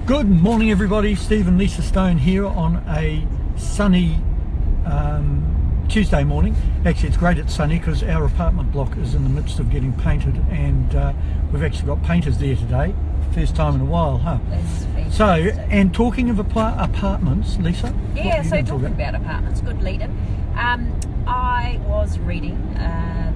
Good morning everybody, Steve and Lisa Stone here on a sunny Tuesday morning. Actually it's great it's sunny because our apartment block is in the midst of getting painted and we've actually got painters there today. First time in a while, huh? So, and talking of apartments, Lisa? Yeah, so talking about apartments, good lead-in. I was reading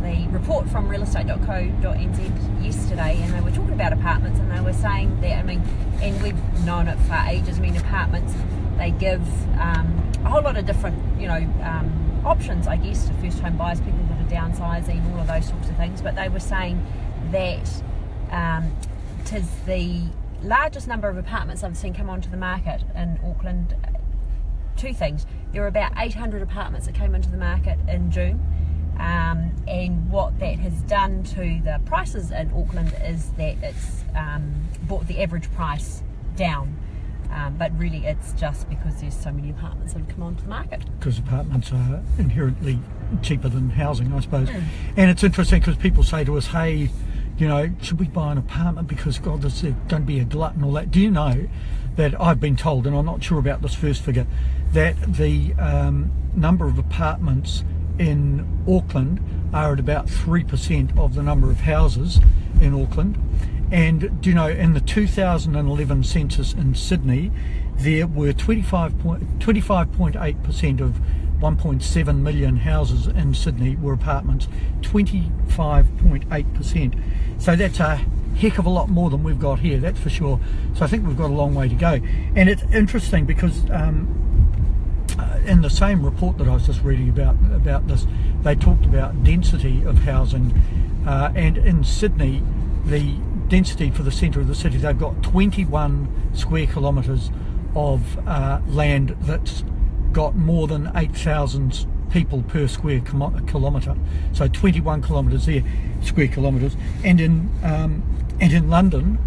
the report from realestate.co.nz yesterday, and they were talking about apartments, and they were saying that, and we've known it for ages, apartments, they give a whole lot of different, options, I guess, to first home buyers, people that are downsizing, all of those sorts of things, but they were saying that tis the largest number of apartments I've seen come onto the market in Auckland. Two things. There were about 800 apartments that came into the market in June, and what that has done to the prices in Auckland is that it's brought the average price down, but really it's just because there's so many apartments that have come onto the market. Because apartments are inherently cheaper than housing, I suppose. And it's interesting because people say to us, hey, should we buy an apartment because God, there's going to be a glut and all that. Do you know that I've been told, and I'm not sure about this first figure, that the number of apartments in Auckland are at about 3% of the number of houses in Auckland. And do you know, in the 2011 census in Sydney, there were 25.8% of 1.7 million houses in Sydney were apartments, 25.8%. So that's a heck of a lot more than we've got here, that's for sure. So I think we've got a long way to go. And it's interesting because in the same report that I was just reading about this, they talked about density of housing, and in Sydney, the density for the centre of the city, they've got 21 square kilometres of land that's got more than 8,000 people per square kilometre. So 21 kilometres there, square kilometres, and in London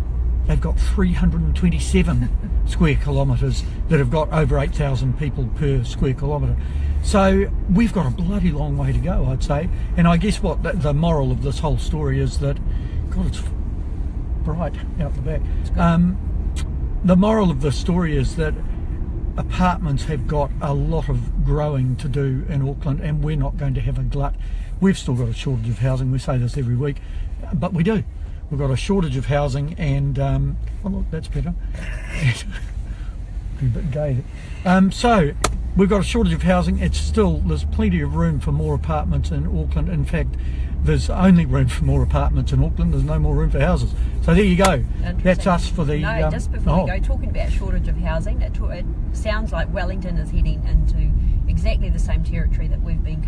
they've got 327 square kilometres that have got over 8,000 people per square kilometre. So we've got a bloody long way to go, I'd say. And I guess what the moral of this whole story is that, God, it's bright out the back. The moral of the story is that apartments have got a lot of growing to do in Auckland, and we're not going to have a glut. We've still got a shortage of housing. We say this every week, but we do. We've got a shortage of housing, and oh look, that's better. A bit gay. So we've got a shortage of housing. There's plenty of room for more apartments in Auckland. In fact, there's only room for more apartments in Auckland. There's no more room for houses. So there you go. That's us for the... No, just before we go, talking about shortage of housing, it sounds like Wellington is heading into exactly the same territory that we've been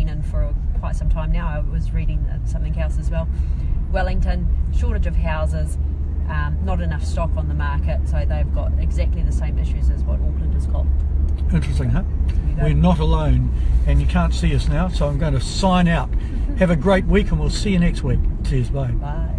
in for quite some time now. I was reading something else as well. Wellington, shortage of houses, not enough stock on the market, so they've got exactly the same issues as what Auckland has got. Interesting, huh? We're not alone, and you can't see us now, so I'm going to sign out. Have a great week, and we'll see you next week. Cheers, bye. Bye.